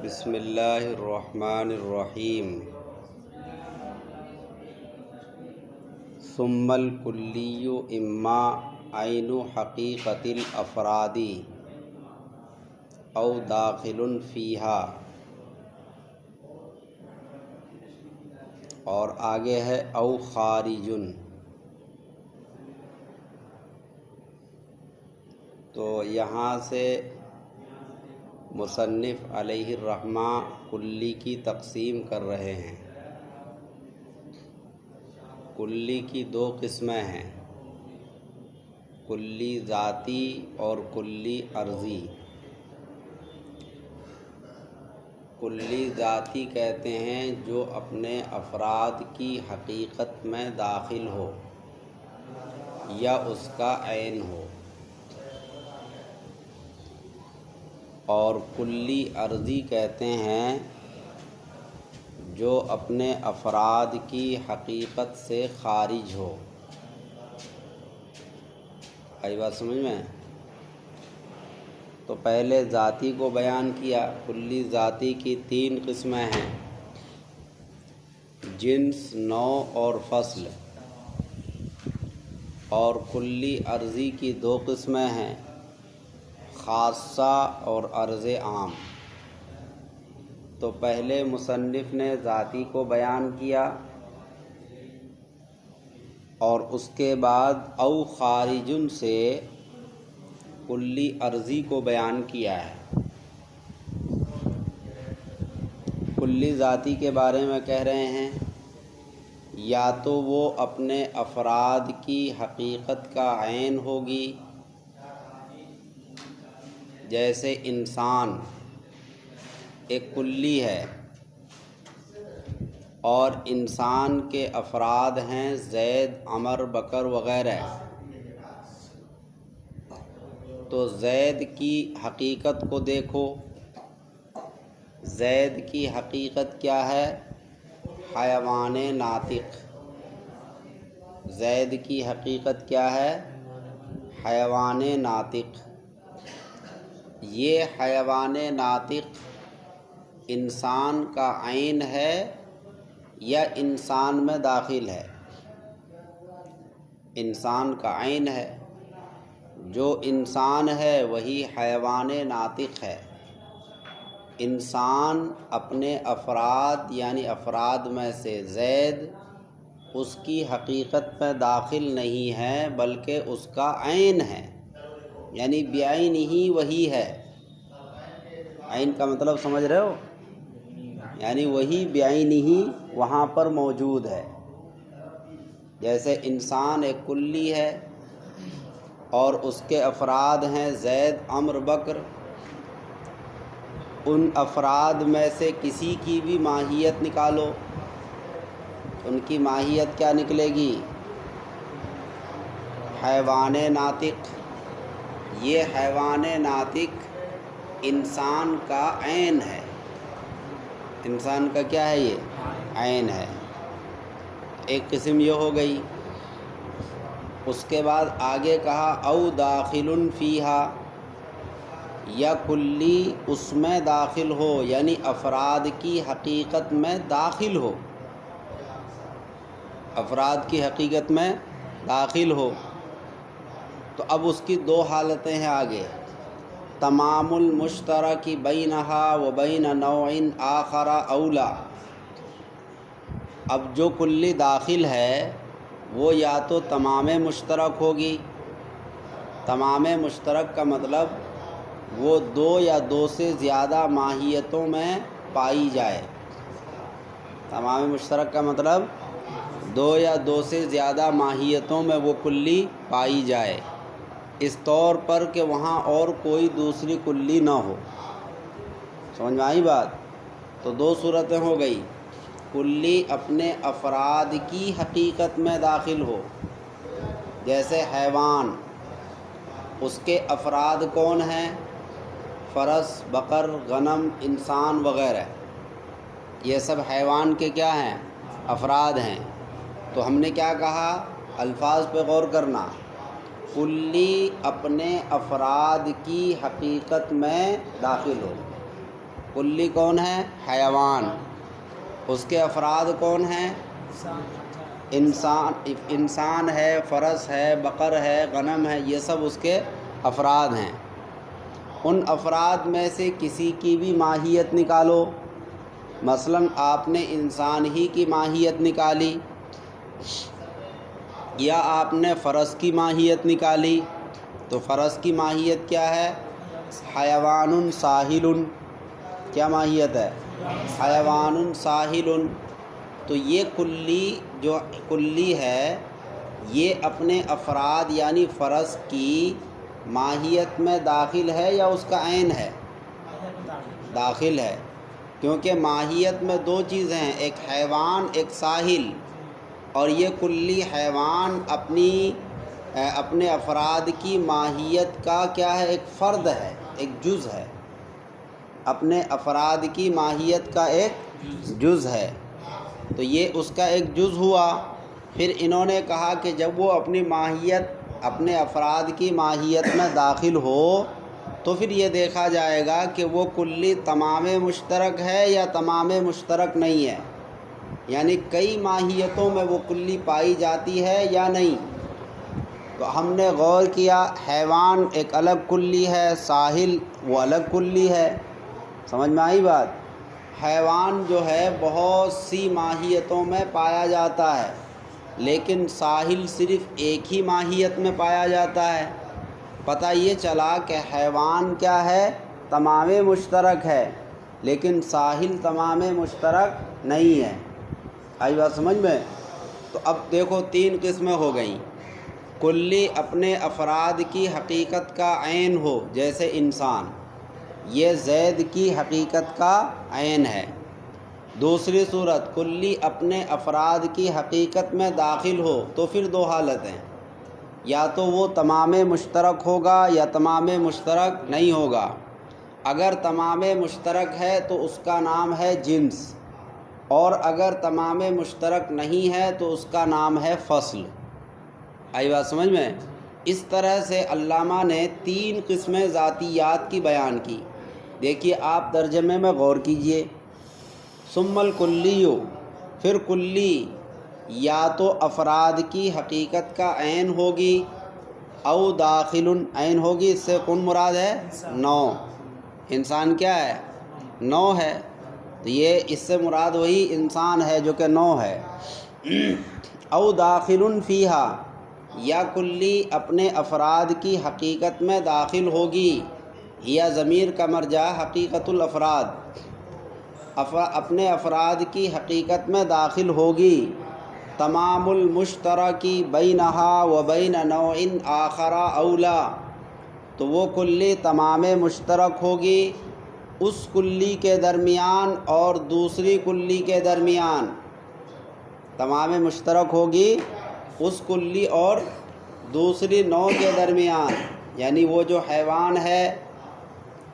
بسم اللہ الرحمن الرحیم ثم الکلی اما عین حقیقت الافراد او داخل فیہا، اور آگے ہے او خارج۔ تو یہاں سے مصنف علیہ الرحمہ کلی کی تقسیم کر رہے ہیں۔ کلی کی دو قسمیں ہیں، کلی ذاتی اور کلی عرضی۔ کلی ذاتی کہتے ہیں جو اپنے افراد کی حقیقت میں داخل ہو یا اس کا عین ہو، اور کلی عرضی کہتے ہیں جو اپنے افراد کی حقیقت سے خارج ہو۔ آئی بات سمجھ میں؟ تو پہلے ذاتی کو بیان کیا۔ کلی ذاتی کی تین قسمیں ہیں، جنس، نوع اور فصل۔ اور کلی عرضی کی دو قسمیں ہیں، خاصہ اور عرض عام۔ تو پہلے مصنف نے ذاتی کو بیان کیا اور اس کے بعد او خارجن سے کلی عرضی کو بیان کیا ہے۔ کلی ذاتی کے بارے میں کہہ رہے ہیں یا تو وہ اپنے افراد کی حقیقت کا عین ہوگی، جیسے انسان ایک کلی ہے اور انسان کے افراد ہیں زید، عمر، بکر وغیرہ۔ تو زید کی حقیقت کو دیکھو، زید کی حقیقت کیا ہے؟ حیوان ناطق۔ زید کی حقیقت کیا ہے؟ حیوان ناطق۔ یہ حیوان ناطق انسان کا عین ہے یا انسان میں داخل ہے؟ انسان کا عین ہے۔ جو انسان ہے وہی حیوان ناطق ہے۔ انسان اپنے افراد یعنی افراد میں سے زید اس کی حقیقت میں داخل نہیں ہے بلکہ اس کا عین ہے، یعنی بعین ہی وہی ہے۔ عین کا مطلب سمجھ رہے ہو؟ یعنی وہی بعین ہی وہاں پر موجود ہے۔ جیسے انسان ایک کلی ہے اور اس کے افراد ہیں زید، عمر، بکر۔ ان افراد میں سے کسی کی بھی ماہیت نکالو، ان کی ماہیت کیا نکلے گی؟ حیوان ناطق۔ یہ حیوان ناطق انسان کا عین ہے۔ انسان کا کیا ہے؟ یہ عین ہے۔ ایک قسم یہ ہو گئی۔ اس کے بعد آگے کہا او داخل فیہا، یا کلی اس میں داخل ہو یعنی افراد کی حقیقت میں داخل ہو، افراد کی حقیقت میں داخل ہو۔ تو اب اس کی دو حالتیں ہیں آگے، تمام المشترک بینہا و بین نوع آخر اولا۔ اب جو کلی داخل ہے وہ یا تو تمام مشترک ہوگی، تمام مشترک کا مطلب وہ دو یا دو سے زیادہ ماہیتوں میں پائی جائے۔ تمام مشترک کا مطلب دو یا دو سے زیادہ ماہیتوں میں وہ کلی پائی جائے، اس طور پر کہ وہاں اور کوئی دوسری کلی نہ ہو۔ سمجھ میں آئی بات؟ تو دو صورتیں ہو گئی، کلی اپنے افراد کی حقیقت میں داخل ہو، جیسے حیوان، اس کے افراد کون ہیں؟ فرس، بقر، غنم، انسان وغیرہ۔ یہ سب حیوان کے کیا ہیں؟ افراد ہیں۔ تو ہم نے کیا کہا؟ الفاظ پہ غور کرنا، کلی اپنے افراد کی حقیقت میں داخل ہو۔ کلی کون ہے؟ حیوان. اس کے افراد کون ہیں؟ انسان ہے، فرس ہے، بقر ہے، غنم ہے، یہ سب اس کے افراد ہیں. ان افراد میں سے کسی کی بھی ماہیت نکالو. مثلا آپ نے انسان ہی کی ماہیت نکالی یا آپ نے فرس کی ماہیت نکالی، تو فرس کی ماہیت کیا ہے؟ حیوان ساحل. کیا ماہیت ہے؟ حیوان ساحل. تو یہ جو کلی ہے یہ اپنے افراد یعنی فرس کی ماہیت میں داخل ہے یا اس کا عین ہے؟ داخل ہے، کیونکہ ماہیت میں دو چیزیں ہیں، ایک حیوان ایک ساحل. اور یہ کلی حیوان اپنے افراد کی ماہیت کا کیا ہے؟ ایک فرد ہے، ایک جز ہے. اپنے افراد کی ماہیت کا ایک جز ہے، تو یہ اس کا ایک جز ہوا. پھر انہوں نے کہا کہ جب وہ اپنے افراد کی ماہیت میں داخل ہو تو پھر یہ دیکھا جائے گا کہ وہ کلی تمام مشترک ہے یا تمام مشترک نہیں ہے، یعنی کئی ماہیتوں میں وہ کلی پائی جاتی ہے یا نہیں. تو ہم نے غور کیا، حیوان ایک الگ کلی ہے، ساحل وہ الگ کلی ہے. سمجھ میں آئی بات؟ حیوان جو ہے بہت سی ماہیتوں میں پایا جاتا ہے، لیکن ساحل صرف ایک ہی ماہیت میں پایا جاتا ہے. پتہ یہ چلا کہ حیوان کیا ہے؟ تمام مشترک ہے، لیکن ساحل تمام مشترک نہیں ہے. آئی بات سمجھ میں؟ تو اب دیکھو تین قسمیں ہو گئیں. کلی اپنے افراد کی حقیقت کا عین ہو، جیسے انسان، یہ زید کی حقیقت کا عین ہے. دوسری صورت کلی اپنے افراد کی حقیقت میں داخل ہو، تو پھر دو حالتیں، یا تو وہ تمام مشترک ہوگا یا تمام مشترک نہیں ہوگا. اگر تمام مشترک ہے تو اس کا نام ہے جنس، اور اگر تمام مشترک نہیں ہے تو اس کا نام ہے فصل. آئی بات سمجھ میں؟ اس طرح سے علامہ نے تین قسمیں ذاتیات کی بیان کی. دیکھیے آپ ترجمے میں غور کیجئے. ثم الکلی، پھر کلی یا تو افراد کی حقیقت کا عین ہوگی، او داخل عین ہوگی. اس سے کون مراد ہے؟ نو. انسان کیا ہے؟ نو ہے، تو یہ اس سے مراد وہی انسان ہے جو کہ نو ہے. او داخل فیہا، یا کلی اپنے افراد کی حقیقت میں داخل ہوگی. یا ضمیر کا مرجع حقیقت الافراد، اپنے افراد کی حقیقت میں داخل ہوگی. تمام المشترکی بینہا و بین نوع آخر اولا، تو وہ کلی تمام مشترک ہوگی اس کلی کے درمیان اور دوسری کلی کے درمیان. تمام مشترک ہوگی اس کلی اور دوسری نوع کے درمیان، یعنی وہ جو حیوان ہے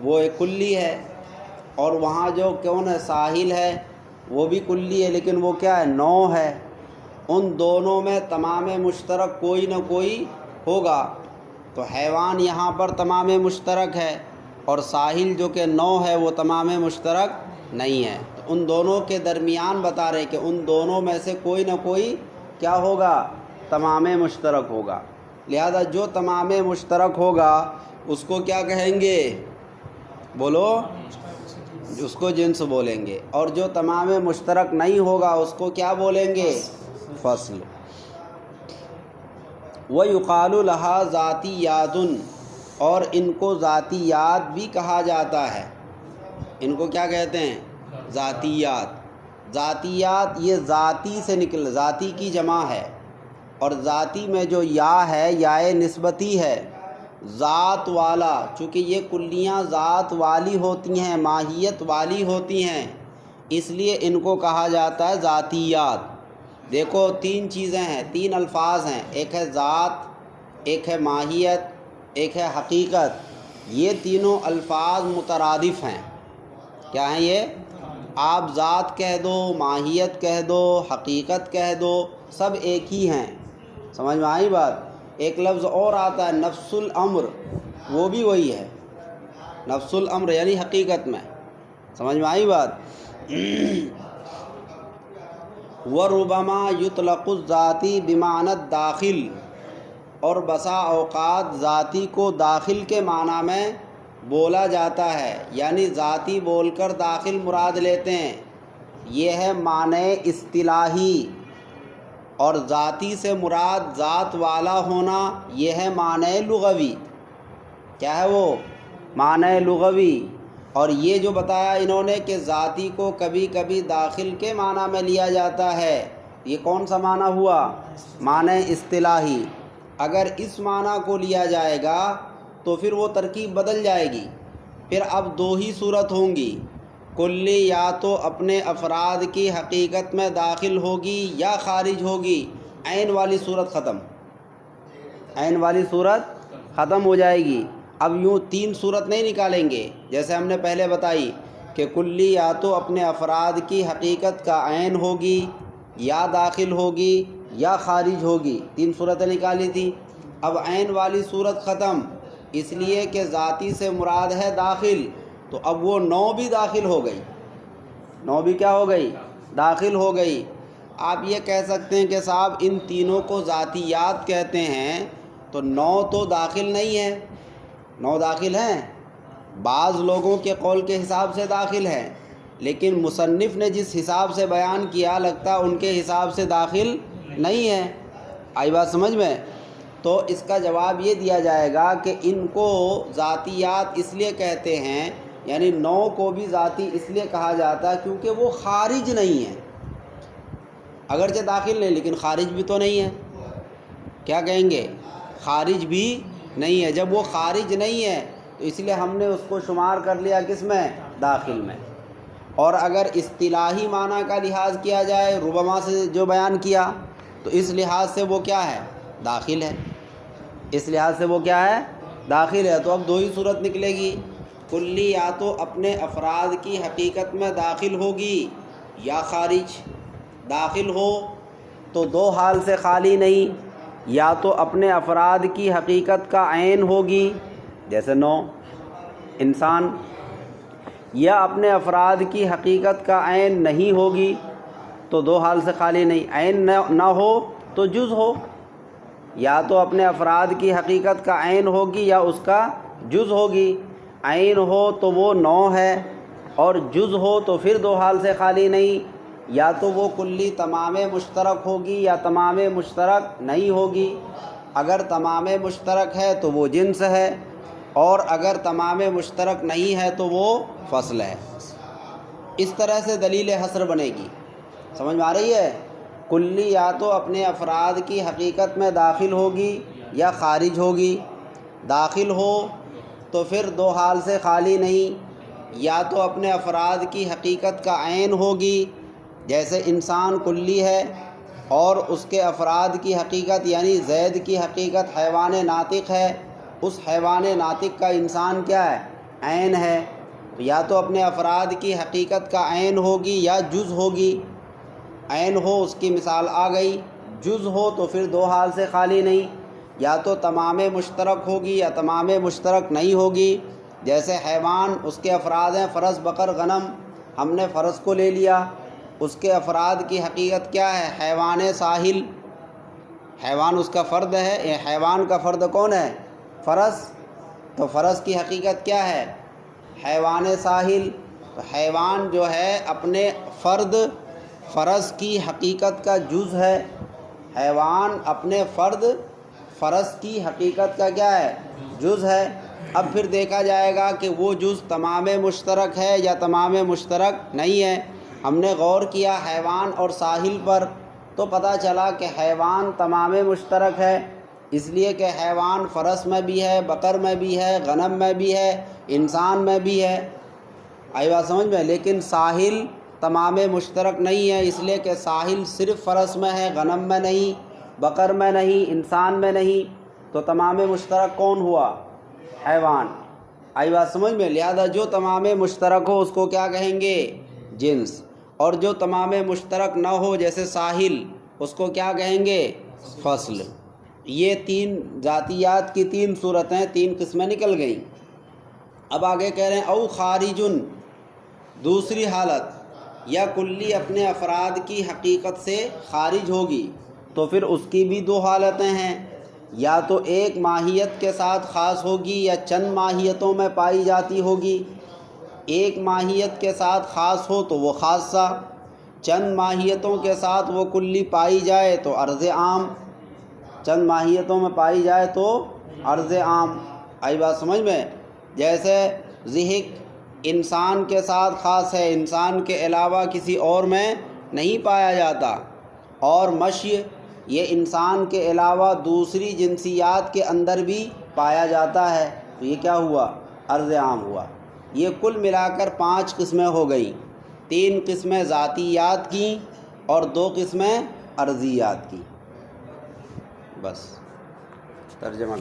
وہ ایک کلی ہے، اور وہاں جو کون ہے؟ ساحل ہے، وہ بھی کلی ہے لیکن وہ کیا ہے؟ نوع ہے. ان دونوں میں تمام مشترک کوئی نہ کوئی ہوگا. تو حیوان یہاں پر تمام مشترک ہے، اور ساحل جو کہ نوع ہے وہ تمام مشترک نہیں ہے. تو ان دونوں کے درمیان بتا رہے کہ ان دونوں میں سے کوئی نہ کوئی کیا ہوگا؟ تمام مشترک ہوگا. لہذا جو تمام مشترک ہوگا اس کو کیا کہیں گے؟ بولو. اس کو جنس بولیں گے. اور جو تمام مشترک نہیں ہوگا اس کو کیا بولیں گے؟ فصل. وَيُقَالُ لَهَا ذَاتِيَّاتٌ، اور ان کو ذاتیات بھی کہا جاتا ہے. ان کو کیا کہتے ہیں؟ ذاتیات. ذاتیات یہ ذاتی سے ذاتی کی جمع ہے، اور ذاتی میں جو یا ہے یا نسبتی ہے، ذات والا. چونکہ یہ کلیاں ذات والی ہوتی ہیں، ماہیت والی ہوتی ہیں، اس لیے ان کو کہا جاتا ہے ذاتیات. دیکھو تین چیزیں ہیں، تین الفاظ ہیں، ایک ہے ذات، ایک ہے ماہیت، ایک ہے حقیقت. یہ تینوں الفاظ مترادف ہیں. کیا ہیں یہ؟ آپ ذات کہہ دو، ماہیت کہہ دو، حقیقت کہہ دو، سب ایک ہی ہیں. سمجھ میں آئی بات؟ ایک لفظ اور آتا ہے نفس الامر، وہ بھی وہی ہے. نفس الامر یعنی حقیقت میں سمجھ میں آئی بات؟ وَرُبَمَا يُطْلَقُ الذَّاتِ بِمَعْنَى الدَّاخِل، اور بسا اوقات ذاتی کو داخل کے معنی میں بولا جاتا ہے، یعنی ذاتی بول کر داخل مراد لیتے ہیں، یہ ہے معنی اصطلاحی، اور ذاتی سے مراد ذات والا ہونا، یہ ہے معنی لغوی۔ کیا ہے وہ؟ معنی لغوی۔ اور یہ جو بتایا انہوں نے کہ ذاتی کو کبھی کبھی داخل کے معنی میں لیا جاتا ہے، یہ کون سا معنی ہوا؟ معنی اصطلاحی۔ اگر اس معنی کو لیا جائے گا تو پھر وہ ترکیب بدل جائے گی، پھر اب دو ہی صورت ہوں گی، کلی یا تو اپنے افراد کی حقیقت میں داخل ہوگی یا خارج ہوگی، عین والی صورت ختم، عین والی صورت ختم ہو جائے گی۔ اب یوں تین صورت نہیں نکالیں گے، جیسے ہم نے پہلے بتائی کہ کلی یا تو اپنے افراد کی حقیقت کا عین ہوگی یا داخل ہوگی یا خارج ہوگی، تین صورتیں نکالی تھی۔ اب عین والی صورت ختم، اس لیے کہ ذاتی سے مراد ہے داخل، تو اب وہ نو بھی داخل ہو گئی، نو بھی کیا ہو گئی؟ داخل ہو گئی۔ آپ یہ کہہ سکتے ہیں کہ صاحب ان تینوں کو ذاتیات کہتے ہیں، تو نو تو داخل نہیں ہے، نو داخل ہیں، بعض لوگوں کے قول کے حساب سے داخل ہے، لیکن مصنف نے جس حساب سے بیان کیا لگتا ان کے حساب سے داخل نہیں ہے۔ آئی بات سمجھ میں؟ تو اس کا جواب یہ دیا جائے گا کہ ان کو ذاتیات اس لیے کہتے ہیں، یعنی نو کو بھی ذاتی اس لیے کہا جاتا ہے کیونکہ وہ خارج نہیں ہے، اگرچہ داخل نہیں لیکن خارج بھی تو نہیں ہے۔ کیا کہیں گے؟ خارج بھی نہیں ہے۔ جب وہ خارج نہیں ہے تو اس لیے ہم نے اس کو شمار کر لیا کس میں؟ داخل میں۔ اور اگر اصطلاحی معنی کا لحاظ کیا جائے ربما سے جو بیان کیا، تو اس لحاظ سے وہ کیا ہے؟ داخل ہے، اس لحاظ سے وہ کیا ہے؟ داخل ہے۔ تو اب دو ہی صورت نکلے گی، کلی یا تو اپنے افراد کی حقیقت میں داخل ہوگی یا خارج۔ داخل ہو تو دو حال سے خالی نہیں، یا تو اپنے افراد کی حقیقت کا عین ہوگی جیسے نو انسان، یا اپنے افراد کی حقیقت کا عین نہیں ہوگی، تو دو حال سے خالی نہیں، عین نہ ہو تو جز ہو، یا تو اپنے افراد کی حقیقت کا عین ہوگی یا اس کا جز ہوگی۔ عین ہو تو وہ نو ہے، اور جز ہو تو پھر دو حال سے خالی نہیں، یا تو وہ کلی تمام مشترک ہوگی یا تمام مشترک نہیں ہوگی۔ اگر تمام مشترک ہے تو وہ جنس ہے، اور اگر تمام مشترک نہیں ہے تو وہ فصل ہے۔ اس طرح سے دلیل حصر بنے گی، سمجھ میں آ رہی ہے؟ کلی یا تو اپنے افراد کی حقیقت میں داخل ہوگی یا خارج ہوگی۔ داخل ہو تو پھر دو حال سے خالی نہیں، یا تو اپنے افراد کی حقیقت کا عین ہوگی، جیسے انسان کلی ہے اور اس کے افراد کی حقیقت یعنی زید کی حقیقت حیوان ناطق ہے، اس حیوان ناطق کا انسان کیا ہے؟ عین ہے۔ یا تو اپنے افراد کی حقیقت کا عین ہوگی یا جز ہوگی۔ عین ہو اس کی مثال آ گئی، جز ہو تو پھر دو حال سے خالی نہیں، یا تو تمام مشترک ہوگی یا تمام مشترک نہیں ہوگی، جیسے حیوان اس کے افراد ہیں فرس بقر غنم، ہم نے فرس کو لے لیا، اس کے افراد کی حقیقت کیا ہے؟ حیوان ساحل، حیوان اس کا فرد ہے، یہ حیوان کا فرد کون ہے؟ فرس، تو فرس کی حقیقت کیا ہے؟ حیوان ساحل۔ تو حیوان جو ہے اپنے فرد فرس کی حقیقت کا جز ہے، حیوان اپنے فرد فرس کی حقیقت کا کیا ہے؟ جز ہے۔ اب پھر دیکھا جائے گا کہ وہ جز تمام مشترک ہے یا تمام مشترک نہیں ہے۔ ہم نے غور کیا حیوان اور ساحل پر، تو پتہ چلا کہ حیوان تمام مشترک ہے، اس لیے کہ حیوان فرس میں بھی ہے، بقر میں بھی ہے، غنم میں بھی ہے، انسان میں بھی ہے۔ آئی بات سمجھ میں؟ لیکن ساحل تمام مشترک نہیں ہے، اس لیے کہ ساحل صرف فرس میں ہے، غنم میں نہیں، بقر میں نہیں، انسان میں نہیں، تو تمام مشترک کون ہوا؟ حیوان۔ آئی بات سمجھ میں؟ لہذا جو تمام مشترک ہو اس کو کیا کہیں گے؟ جنس، اور جو تمام مشترک نہ ہو جیسے ساحل اس کو کیا کہیں گے؟ فصل۔ یہ تین ذاتیات کی تین صورتیں، تین قسمیں نکل گئیں۔ اب آگے کہہ رہے ہیں او خارجن دوسری حالت یا کلی اپنے افراد کی حقیقت سے خارج ہوگی تو پھر اس کی بھی دو حالتیں ہیں، یا تو ایک ماہیت کے ساتھ خاص ہوگی یا چند ماہیتوں میں پائی جاتی ہوگی۔ ایک ماہیت کے ساتھ خاص ہو تو وہ خاصہ، چند ماہیتوں کے ساتھ وہ کلی پائی جائے تو عرض عام، چند ماہیتوں میں پائی جائے تو عرض عام۔ آئی بات سمجھ میں؟ جیسے ضحک انسان کے ساتھ خاص ہے، انسان کے علاوہ کسی اور میں نہیں پایا جاتا، اور مشی یہ انسان کے علاوہ دوسری جنسیات کے اندر بھی پایا جاتا ہے، تو یہ کیا ہوا؟ عرض عام ہوا۔ یہ کل ملا کر 5 قسمیں ہو گئیں، 3 قسمیں ذاتیات کی اور 2 قسمیں عرضیات کی۔ بس ترجمہ